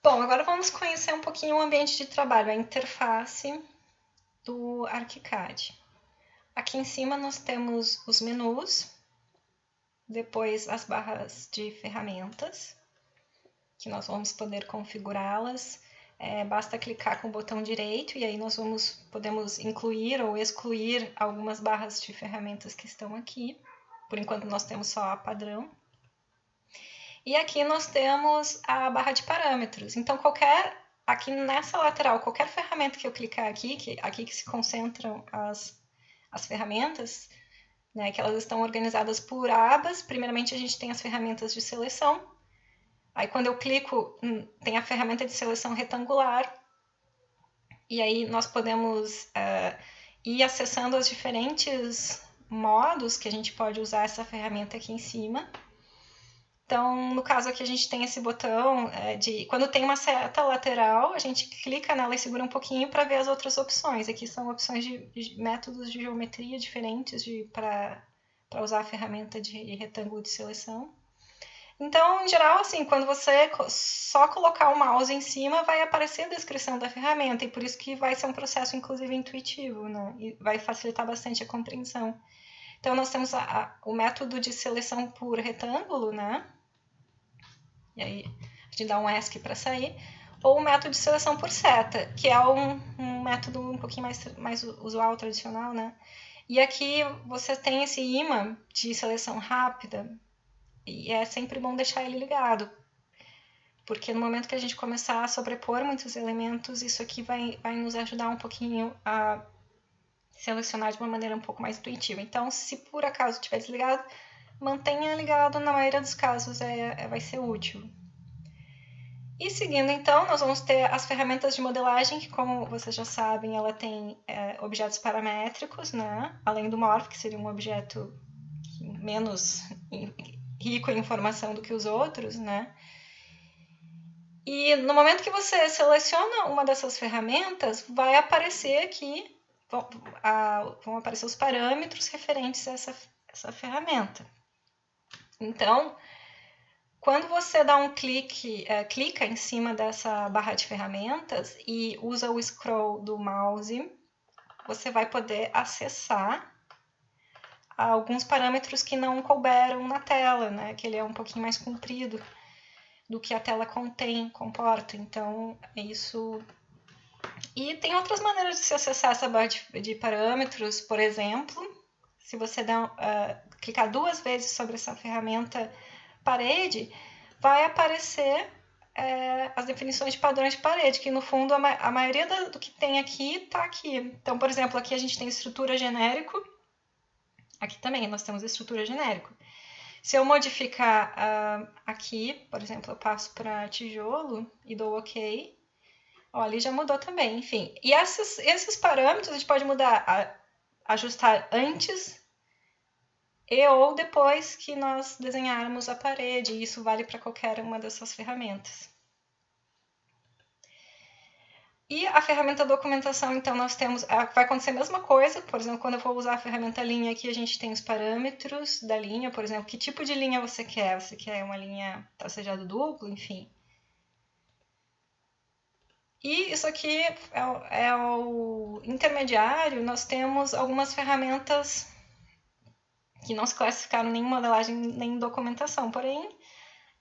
Bom, agora vamos conhecer um pouquinho o ambiente de trabalho, a interface do ArchiCAD. Aqui em cima nós temos os menus, depois as barras de ferramentas, que nós vamos poder configurá-las. Basta clicar com o botão direito e aí nós podemos incluir ou excluir algumas barras de ferramentas que estão aqui. Por enquanto nós temos só a padrão. E aqui nós temos a barra de parâmetros. Então, aqui nessa lateral, qualquer ferramenta que eu clicar aqui que se concentram as ferramentas, né, que elas estão organizadas por abas. Primeiramente, a gente tem as ferramentas de seleção. Aí, quando eu clico, tem a ferramenta de seleção retangular. E aí, nós podemos ir acessando os diferentes modos que a gente pode usar essa ferramenta aqui em cima. Então, no caso aqui, a gente tem esse botão quando tem uma seta lateral, a gente clica nela e segura um pouquinho para ver as outras opções. Aqui são opções de métodos de geometria diferentes para usar a ferramenta de retângulo de seleção. Então, em geral, assim, quando você só colocar o mouse em cima, vai aparecer a descrição da ferramenta, e por isso que vai ser um processo, inclusive, intuitivo, né? E vai facilitar bastante a compreensão. Então, nós temos o método de seleção por retângulo, né? E aí a gente dá um ESC para sair. Ou o método de seleção por seta, que é um método um pouquinho mais usual, tradicional, né? E aqui você tem esse imã de seleção rápida, e é sempre bom deixar ele ligado, porque no momento que a gente começar a sobrepor muitos elementos, isso aqui vai nos ajudar um pouquinho a selecionar de uma maneira um pouco mais intuitiva. Então, se por acaso estiver desligado, mantenha ligado, na maioria dos casos vai ser útil. E seguindo, então, nós vamos ter as ferramentas de modelagem, que, como vocês já sabem, ela tem objetos paramétricos, né? Além do Morph, que seria um objeto menos rico em informação do que os outros, né? E no momento que você seleciona uma dessas ferramentas, vai aparecer aqui, vão aparecer os parâmetros referentes a essa ferramenta. Então, quando você dá um clica em cima dessa barra de ferramentas e usa o scroll do mouse, você vai poder acessar alguns parâmetros que não couberam na tela, né? Que ele é um pouquinho mais comprido do que a tela comporta. Então, isso... E tem outras maneiras de se acessar essa barra de parâmetros. Por exemplo, se você clicar 2 vezes sobre essa ferramenta parede, vai aparecer as definições de padrões de parede, que no fundo a maioria do que tem aqui está aqui. Então, por exemplo, aqui a gente tem estrutura genérico, aqui também nós temos estrutura genérico. Se eu modificar aqui, por exemplo, eu passo para tijolo e dou OK, ali já mudou também, enfim. E esses parâmetros a gente pode ajustar antes ou depois que nós desenharmos a parede, e isso vale para qualquer uma dessas ferramentas. E a ferramenta documentação, então, nós temos... Vai acontecer a mesma coisa, por exemplo, quando eu for usar a ferramenta linha aqui, a gente tem os parâmetros da linha, por exemplo, que tipo de linha você quer? Você quer uma linha tracejado duplo, enfim. E isso aqui é o intermediário, nós temos algumas ferramentas que não se classificaram nem em modelagem nem em documentação, porém,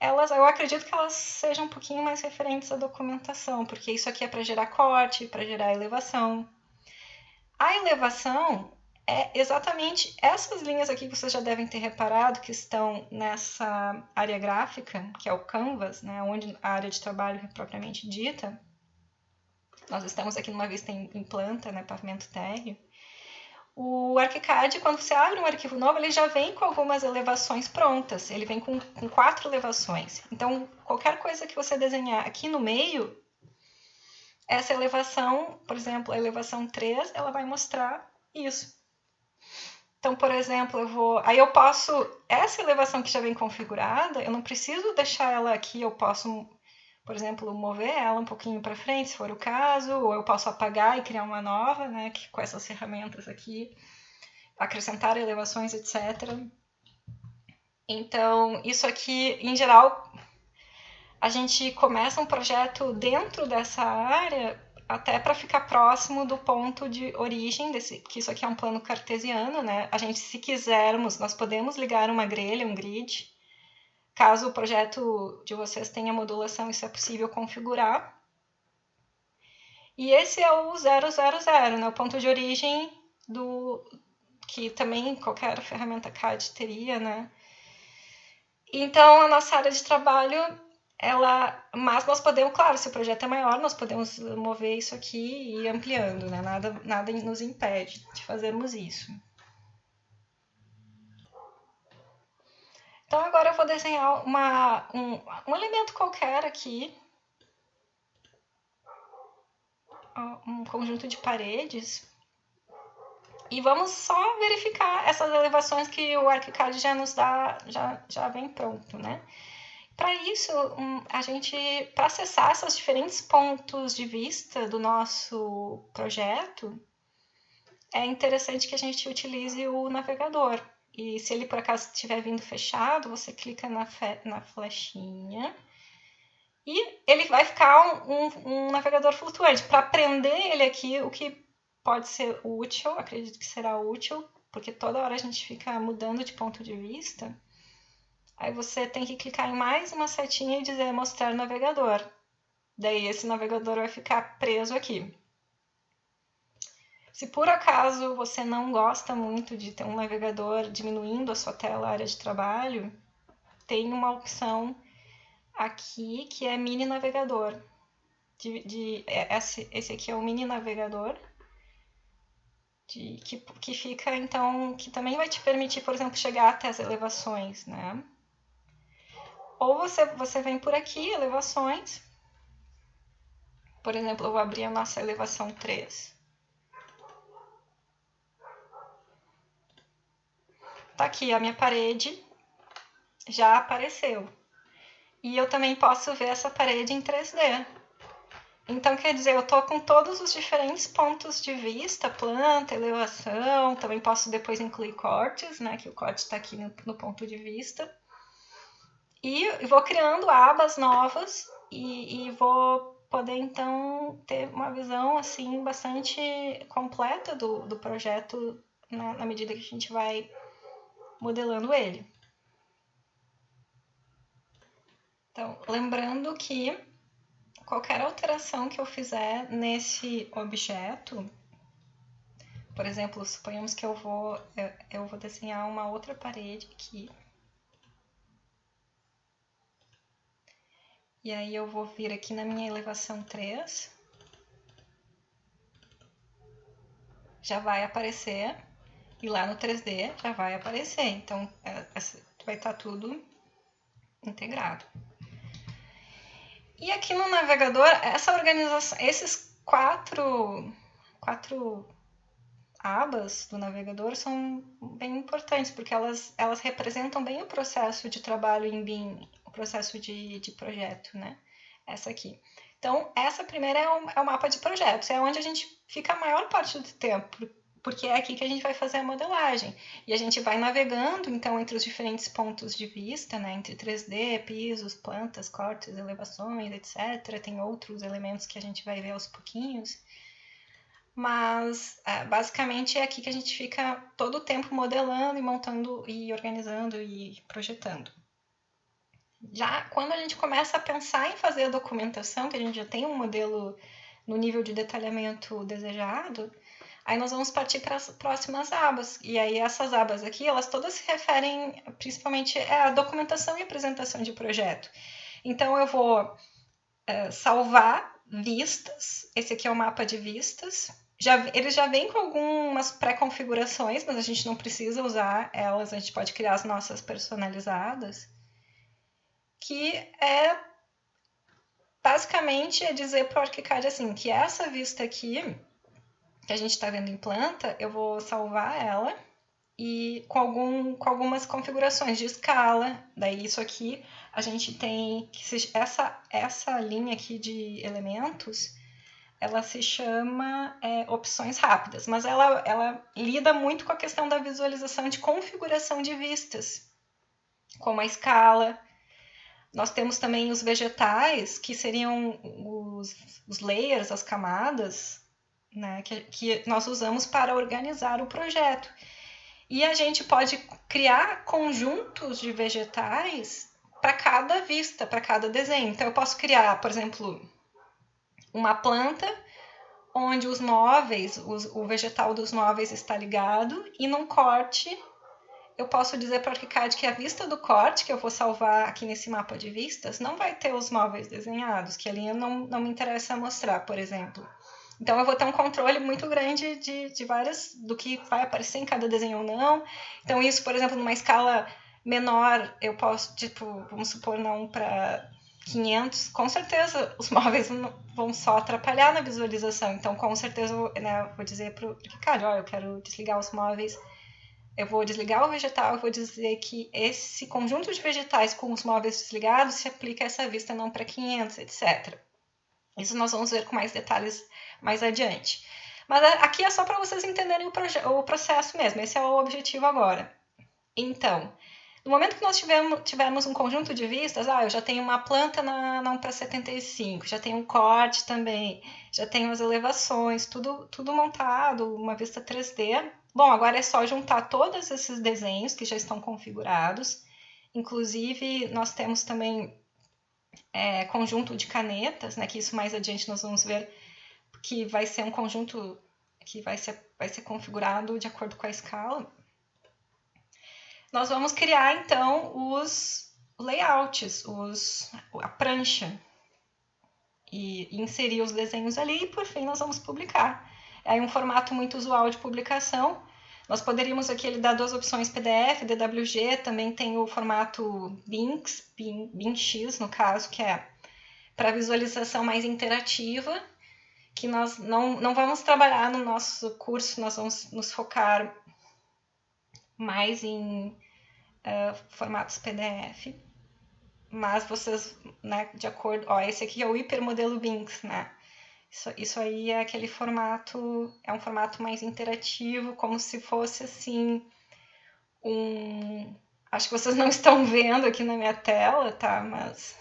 eu acredito que elas sejam um pouquinho mais referentes à documentação, porque isso aqui é para gerar corte, para gerar elevação. A elevação é exatamente essas linhas aqui que vocês já devem ter reparado, que estão nessa área gráfica, que é o Canvas, né, onde a área de trabalho é propriamente dita. Nós estamos aqui numa vista em planta, né, pavimento térreo. O ArchiCAD, quando você abre um arquivo novo, ele já vem com algumas elevações prontas. Ele vem com 4 elevações. Então, qualquer coisa que você desenhar aqui no meio, essa elevação, por exemplo, a elevação 3, ela vai mostrar isso. Então, por exemplo, aí eu posso... Essa elevação que já vem configurada, eu não preciso deixar ela aqui, eu posso... Por exemplo, mover ela um pouquinho para frente, se for o caso, ou eu posso apagar e criar uma nova, né, com essas ferramentas aqui, acrescentar elevações, etc. Então, isso aqui, em geral, a gente começa um projeto dentro dessa área até para ficar próximo do ponto de origem, que isso aqui é um plano cartesiano, né? A gente, se quisermos, nós podemos ligar uma grelha, um grid. Caso o projeto de vocês tenha modulação, isso é possível configurar. E esse é o 000, né? O ponto de origem que também qualquer ferramenta CAD teria, né? Então, a nossa área de trabalho, mas nós podemos, claro, se o projeto é maior, nós podemos mover isso aqui e ir ampliando, né? Nada nos impede de fazermos isso. Então, agora eu vou desenhar um elemento qualquer aqui, um conjunto de paredes, e vamos só verificar essas elevações que o ArchiCAD já nos dá, já vem pronto, né? Para isso, para acessar esses diferentes pontos de vista do nosso projeto, é interessante que a gente utilize o navegador. E se ele por acaso estiver vindo fechado, você clica na flechinha e ele vai ficar um navegador flutuante. Para prender ele aqui, o que pode ser útil, acredito que será útil, porque toda hora a gente fica mudando de ponto de vista. Aí você tem que clicar em mais uma setinha e dizer mostrar navegador. Daí esse navegador vai ficar preso aqui. Se por acaso você não gosta muito de ter um navegador diminuindo a sua tela, a área de trabalho, tem uma opção aqui que é mini navegador. Esse aqui é o mini navegador, que fica, então, que também vai te permitir, por exemplo, chegar até as elevações, né? Ou você vem por aqui, elevações. Por exemplo, eu vou abrir a nossa elevação 3. Tá aqui a minha parede, já apareceu. E eu também posso ver essa parede em 3D. Então, quer dizer, eu estou com todos os diferentes pontos de vista, planta, elevação, também posso depois incluir cortes, né, que o corte está aqui no ponto de vista. E vou criando abas novas e vou poder, então, ter uma visão assim bastante completa do projeto, né, na medida que a gente vai modelando ele. Então, lembrando que qualquer alteração que eu fizer nesse objeto, por exemplo, suponhamos que eu vou desenhar uma outra parede aqui. E aí eu vou vir aqui na minha elevação 3. Já vai aparecer. E lá no 3D já vai aparecer. Então, vai estar tudo integrado. E aqui no navegador, essa organização, esses quatro abas do navegador são bem importantes, porque elas representam bem o processo de trabalho em BIM, o processo de projeto, né? Essa aqui. Então, essa primeira é o mapa de projetos, é onde a gente fica a maior parte do tempo, porque é aqui que a gente vai fazer a modelagem. E a gente vai navegando, então, entre os diferentes pontos de vista, né? Entre 3D, pisos, plantas, cortes, elevações, etc. Tem outros elementos que a gente vai ver aos pouquinhos. Mas, basicamente, é aqui que a gente fica todo o tempo modelando e montando e organizando e projetando. Já quando a gente começa a pensar em fazer a documentação, que a gente já tem um modelo no nível de detalhamento desejado, aí nós vamos partir para as próximas abas. E aí essas abas aqui, elas todas se referem principalmente à documentação e apresentação de projeto. Então eu vou salvar vistas. Esse aqui é o mapa de vistas. Ele já vem com algumas pré-configurações, mas a gente não precisa usar elas, a gente pode criar as nossas personalizadas. Que basicamente é dizer para o ArchiCAD assim, que essa vista aqui, que a gente está vendo em planta, eu vou salvar ela e com algumas configurações de escala. Daí isso aqui a gente tem essa linha aqui de elementos, ela se chama opções rápidas, mas ela lida muito com a questão da visualização de configuração de vistas, como a escala. Nós temos também os vegetais, que seriam os layers, as camadas, né, que nós usamos para organizar o projeto. E a gente pode criar conjuntos de vegetais para cada vista, para cada desenho. Então, eu posso criar, por exemplo, uma planta onde os móveis, o vegetal dos móveis está ligado, e num corte eu posso dizer para o ArchiCAD que a vista do corte, que eu vou salvar aqui nesse mapa de vistas, não vai ter os móveis desenhados, que ali não me interessa mostrar, por exemplo. Então, eu vou ter um controle muito grande de várias, do que vai aparecer em cada desenho ou não. Então, isso, por exemplo, numa escala menor, eu posso, tipo, vamos supor, não para 500, com certeza os móveis vão só atrapalhar na visualização. Então, com certeza, né, eu vou dizer para o ArchiCAD, ó, eu quero desligar os móveis, eu vou desligar o vegetal, eu vou dizer que esse conjunto de vegetais com os móveis desligados se aplica a essa vista não para 500, etc. Isso nós vamos ver com mais detalhes mais adiante. Mas aqui é só para vocês entenderem o processo mesmo, esse é o objetivo agora. Então, no momento que nós tivermos um conjunto de vistas, eu já tenho uma planta na 1 para 75, já tenho um corte também, já tenho as elevações, tudo montado, uma vista 3D. Bom, agora é só juntar todos esses desenhos que já estão configurados. Inclusive, nós temos também conjunto de canetas, né, que isso mais adiante nós vamos ver, que vai ser um conjunto que vai ser configurado de acordo com a escala. Nós vamos criar, então, os layouts, a prancha, e inserir os desenhos ali, e por fim nós vamos publicar. É um formato muito usual de publicação. Nós poderíamos aqui, ele dá duas opções, PDF, DWG, também tem o formato BIMX, no caso, que é para visualização mais interativa, que nós não vamos trabalhar no nosso curso, nós vamos nos focar mais em formatos PDF, mas vocês, né, de acordo, esse aqui é o hipermodelo BIMX, né? Isso aí é aquele formato, é um formato mais interativo, como se fosse assim acho que vocês não estão vendo aqui na minha tela, tá? Mas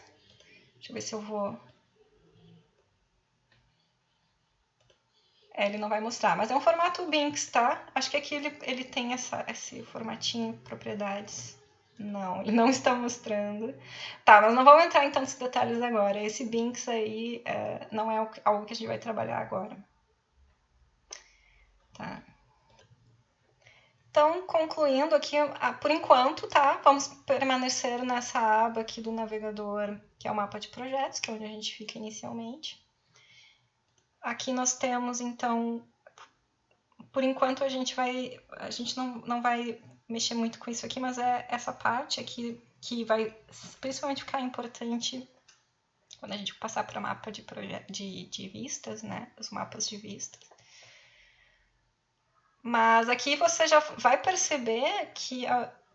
deixa eu ver se eu vou. Ele não vai mostrar, mas é um formato BIMX, tá? Acho que aqui ele tem esse formatinho, propriedades. Não, ele não está mostrando. Tá, mas não vamos entrar em tantos detalhes agora. Esse BIMX aí não é algo que a gente vai trabalhar agora. Tá. Então, concluindo aqui, por enquanto, tá? Vamos permanecer nessa aba aqui do navegador, que é o mapa de projetos, que é onde a gente fica inicialmente. Aqui nós temos, então, por enquanto a gente não vai mexer muito com isso aqui, mas é essa parte aqui que vai principalmente ficar importante quando a gente passar para o mapa de vistas, né? Os mapas de vistas. Mas aqui você já vai perceber que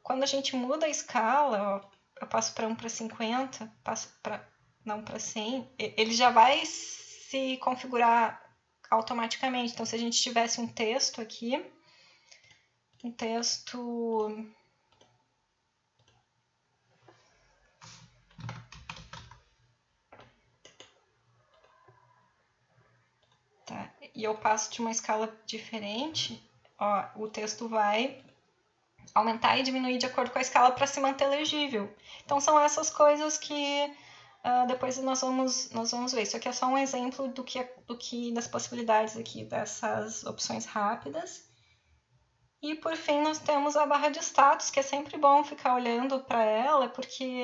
quando a gente muda a escala, eu passo para 1 para 50, passo para não para 100, ele já vai se configurar automaticamente. Então, se a gente tivesse um texto aqui, um texto tá, e eu passo de uma escala diferente, o texto vai aumentar e diminuir de acordo com a escala para se manter legível. Então, são essas coisas que depois nós vamos ver. Isso aqui é só um exemplo das possibilidades aqui dessas opções rápidas. E, por fim, nós temos a barra de status, que é sempre bom ficar olhando para ela, porque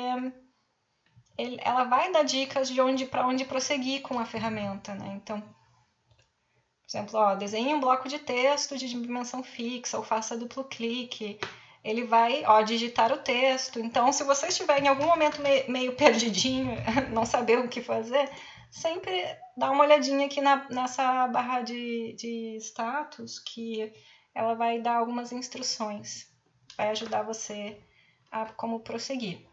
ela vai dar dicas de para onde prosseguir com a ferramenta, né? Então, por exemplo, desenhe um bloco de texto de dimensão fixa ou faça duplo clique. Ele vai digitar o texto. Então, se você estiver em algum momento meio perdidinho, não saber o que fazer, sempre dá uma olhadinha aqui nessa barra de status, que ela vai dar algumas instruções. Vai ajudar você a como prosseguir.